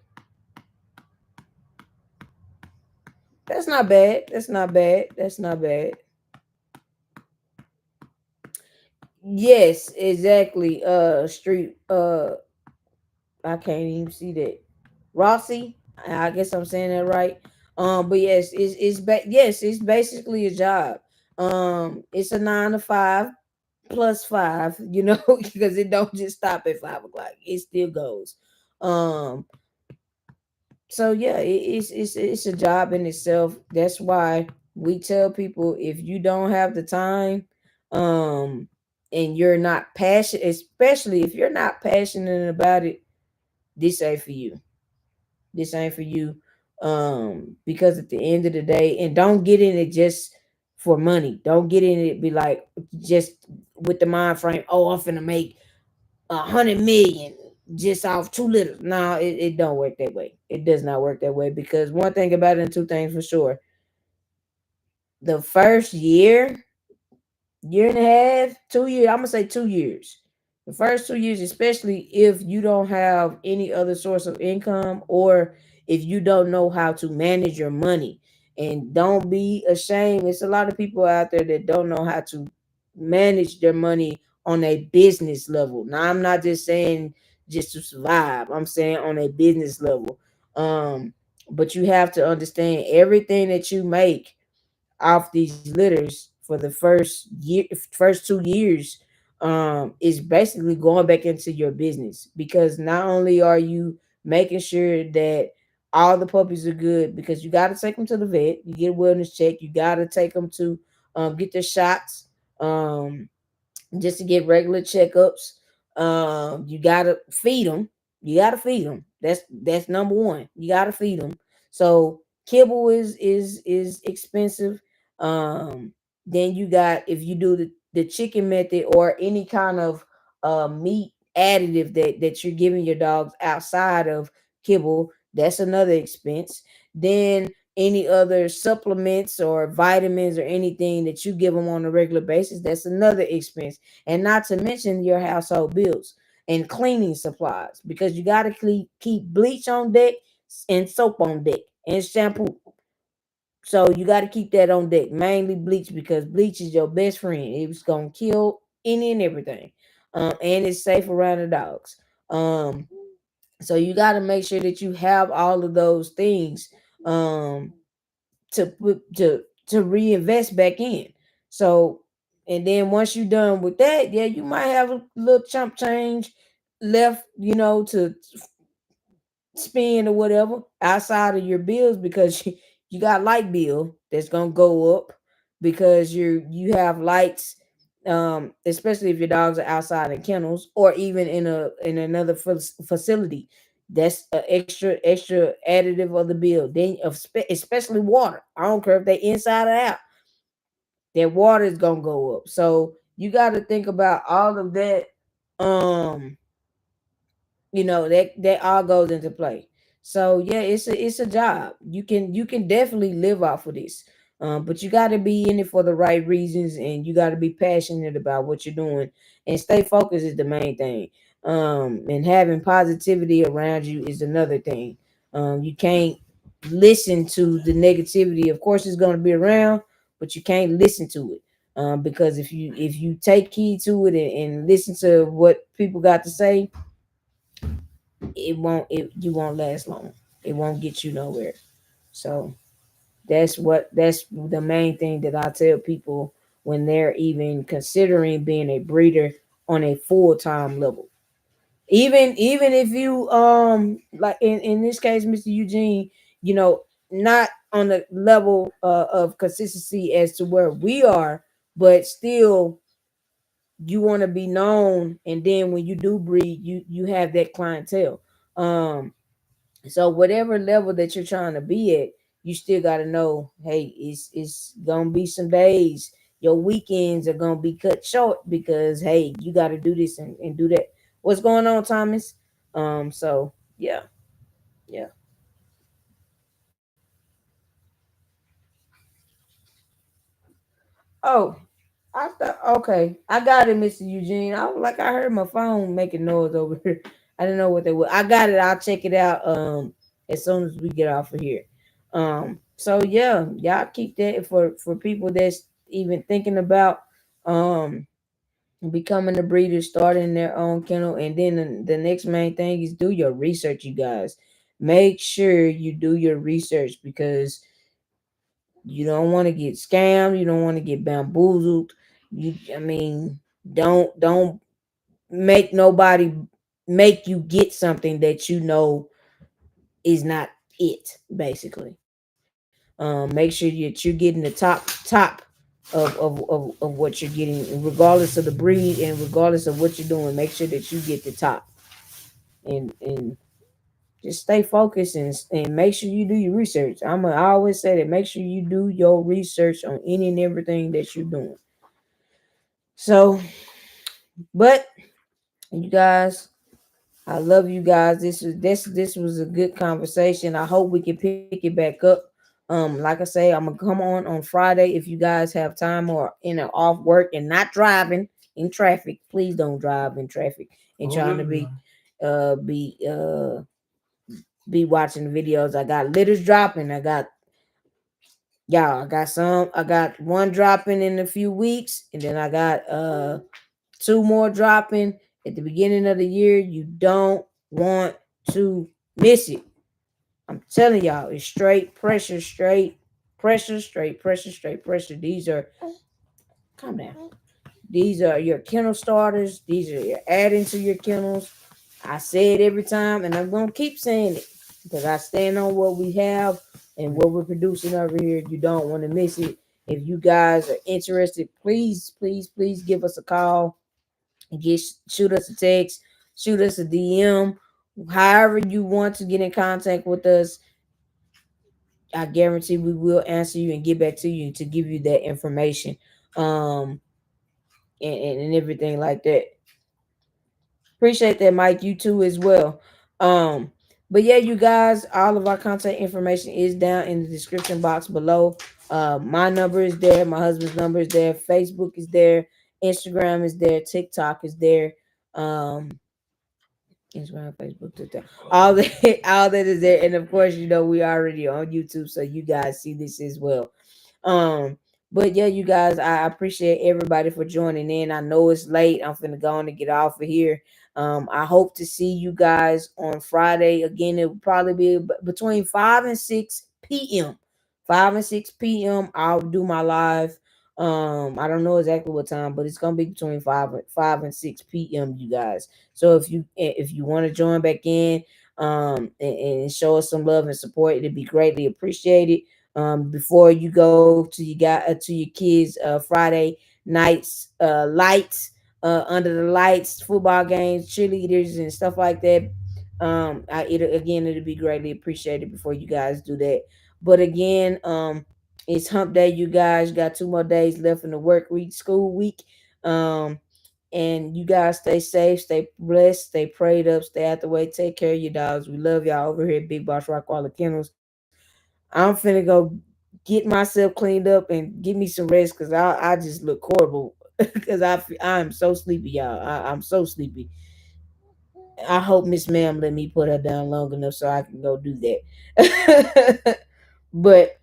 That's not bad. That's not bad. That's not bad. Yes, exactly. Street, I can't even see that. Rossi, I guess I'm saying that right. But yes, yes, it's basically a job. It's a 9 to 5 plus 5, because it don't just stop at 5 o'clock. It still goes. Um, So yeah, it's a job in itself. That's why we tell people, if you don't have the time, um and you're not passionate, especially if you're not passionate about it, this ain't for you. This ain't for you. Because at the end of the day, and don't get in it just for money. Don't get in it be like, just with the mind frame, oh, I'm finna make 100 million just off 2 liters. No, it don't work that way. It does not work that way, because one thing about it, and two things for sure. The first year and a half, 2 years, I'm gonna say 2 years. The first 2 years, especially if you don't have any other source of income, or if you don't know how to manage your money. And don't be ashamed. It's a lot of people out there that don't know how to manage their money on a business level. Now, I'm not just saying just to survive. I'm saying on a business level. But you have to understand, everything that you make off these litters for the first 2 years, is basically going back into your business, because not only are you making sure that all the puppies are good, because you got to take them to the vet, you get a wellness check, you got to take them to get their shots, um just to get regular checkups. You gotta feed them. You gotta feed them. That's number one. You gotta feed them. So kibble is expensive. Um, then you got, if you do the chicken method, or any kind of meat additive that you're giving your dogs outside of kibble, that's another expense. Then any other supplements or vitamins or anything that you give them on a regular basis, that's another expense. And not to mention your household bills and cleaning supplies, because you got to keep bleach on deck, and soap on deck, and shampoo. So you got to keep that on deck, mainly bleach, because bleach is your best friend. It's gonna kill any and everything, and it's safe around the dogs. Um, so you got to make sure that you have all of those things, um, to reinvest back in. So, and then once you're done with that, yeah, you might have a little chump change left, to spend or whatever outside of your bills, because you got light bill that's gonna go up, because you have lights, especially if your dogs are outside in kennels, or even in another facility. That's an extra additive of the bill. Then especially water, I don't care if they inside or out, their water is gonna go up. So you got to think about all of that. um that all goes into play. So yeah, it's a job. You can definitely live off of this, but you got to be in it for the right reasons, and you got to be passionate about what you're doing, and stay focused is the main thing. And having positivity around you is another thing. You can't listen to the negativity. Of course it's going to be around, but you can't listen to it, because if you take heed to it, and listen to what people got to say, you won't last long. It won't get you nowhere. So that's the main thing that I tell people when they're even considering being a breeder on a full-time level. Even if you, like in this case, Mr. Eugene, not on the level of consistency as to where we are, but still you want to be known, and then when you do breed, you have that clientele. So whatever level that you're trying to be at, you still got to know, hey, it's gonna be some days, your weekends are gonna be cut short, because hey, you got to do this and do that. What's going on, Thomas? So yeah, yeah. Oh, I thought, okay, I got it, Mr. Eugene. I was like, I heard my phone making noise over here. I didn't know what they were. I got it. I'll check it out as soon as we get off of here. So yeah, y'all keep that for people that's even thinking about um becoming a breeder, starting their own kennel, and then the next main thing is do your research, you guys. Make sure you do your research, because you don't want to get scammed. You don't want to get bamboozled. I mean, don't make nobody make you get something that is not it basically. Make sure that you're getting the top of what you're getting, regardless of the breed and regardless of what you're doing. Make sure that you get the top, and just stay focused, and make sure you do your research. I always say that, make sure you do your research on any and everything that you're doing. So, but you guys, I love you guys. This was a good conversation. I hope we can pick it back up. Like I say, I'm gonna come on Friday if you guys have time or in or off work and not driving in traffic. Please don't drive in traffic and Oh, trying no, to be no. uh be uh be watching videos. I got litters dropping. I got one dropping in a few weeks, and then I got two more dropping at the beginning of the year. You don't want to miss it. I'm telling y'all, it's straight pressure, straight pressure, straight pressure, straight pressure. These are, calm down. These are your kennel starters. These are your adding to your kennels. I say it every time, and I'm gonna keep saying it because I stand on what we have and what we're producing over here. You don't want to miss it. If you guys are interested, please, please, please give us a call and shoot us a text, shoot us a DM. However you want to get in contact with us, I guarantee we will answer you and get back to you to give you that information, um, and everything like that. Appreciate that, Mike. You too as well. Um, but yeah, you guys, all of our contact information is down in the description box below. My number is there, my husband's number is there, Facebook is there, Instagram is there, TikTok is there. Um, Instagram, Facebook, Twitter, all that, all that is there, and of course, we already on YouTube, so you guys see this as well. Um, but yeah, you guys, I appreciate everybody for joining in. I know it's late. I'm finna go on and get off of here. I hope to see you guys on Friday again. It will probably be between 5 and 6 p.m. 5 and 6 p.m. I'll do my live. I don't know exactly what time, but it's gonna be between five and 6 p.m. You guys. So if you want to join back in, and show us some love and support, it'd be greatly appreciated. Before you go to your kids Friday nights, lights, under the lights, football games, cheerleaders, and stuff like that. It'll be greatly appreciated before you guys do that. But again, it's Hump Day. You guys got 2 more days left in the work week, school week. Um, and you guys stay safe, stay blessed, stay prayed up, stay out the way. Take care of your dogs. We love y'all over here at Big Boss Rockwalla Kennels. I'm finna go get myself cleaned up and give me some rest because I just look horrible because I'm so sleepy, y'all. I'm so sleepy. I hope Miss Ma'am let me put her down long enough so I can go do that. But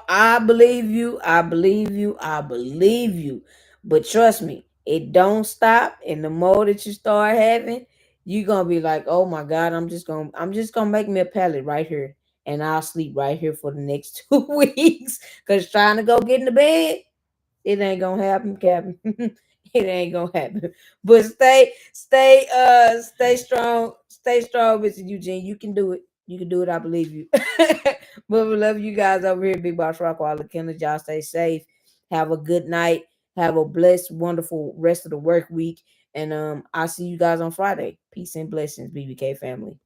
I believe you. I believe you. I believe you. But trust me, it don't stop. And the more that you start having, you're gonna be like, oh my God, I'm just gonna make me a pallet right here. And I'll sleep right here for the next 2 weeks. Cause trying to go get in the bed, it ain't gonna happen, Captain. It ain't gonna happen. But stay strong, Mr. Eugene. You can do it. You can do it. I believe you. But we love you guys over here, Big Boss Rock, all the killers. Y'all stay safe. Have a good night. Have a blessed, wonderful rest of the work week. And I'll see you guys on Friday. Peace and blessings, BBK family.